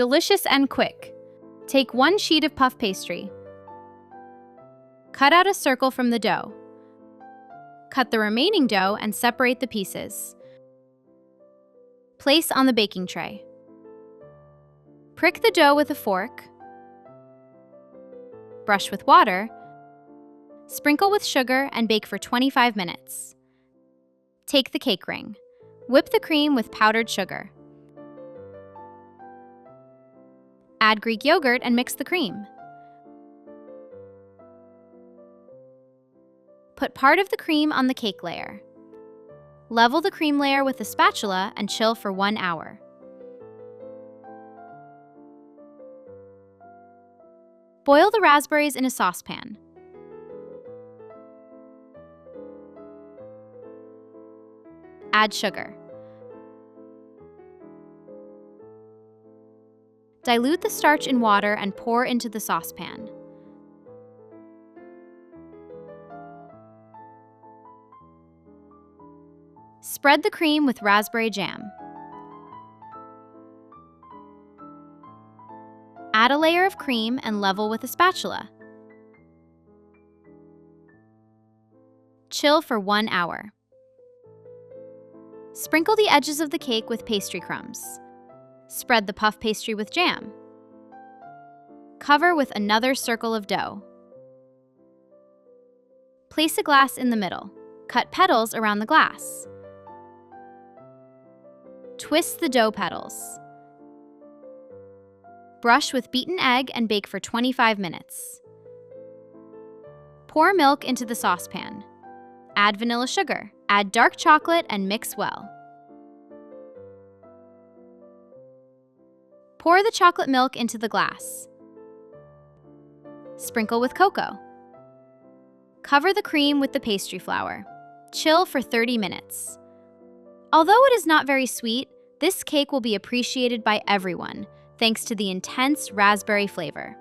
delicious and quick. Take 1 sheet of puff pastry. Cut out a circle from the dough. Cut the remaining dough and separate the pieces. Place on the baking tray. Prick the dough with a fork. Brush with water. Sprinkle with sugar and bake for 25 minutes. Take the cake ring. Whip the cream with powdered sugar. Add Greek yogurt and mix the cream. Put part of the cream on the cake layer. Level the cream layer with a spatula and chill for 1 hour. Boil the raspberries in a saucepan. Add sugar. Dilute the starch in water and pour into the saucepan. Spread the cream with raspberry jam. Add a layer of cream and level with a spatula. Chill for 1 hour. Sprinkle the edges of the cake with pastry crumbs. Spread the puff pastry with jam. Cover with another circle of dough. Place a glass in the middle. Cut petals around the glass. Twist the dough petals. Brush with beaten egg and bake for 25 minutes. Pour milk into the saucepan. Add vanilla sugar. Add dark chocolate and mix well. Pour the chocolate milk into the glass. Sprinkle with cocoa. Cover the cream with the pastry flour. Chill for 30 minutes. Although it is not very sweet, this cake will be appreciated by everyone, thanks to the intense raspberry flavor.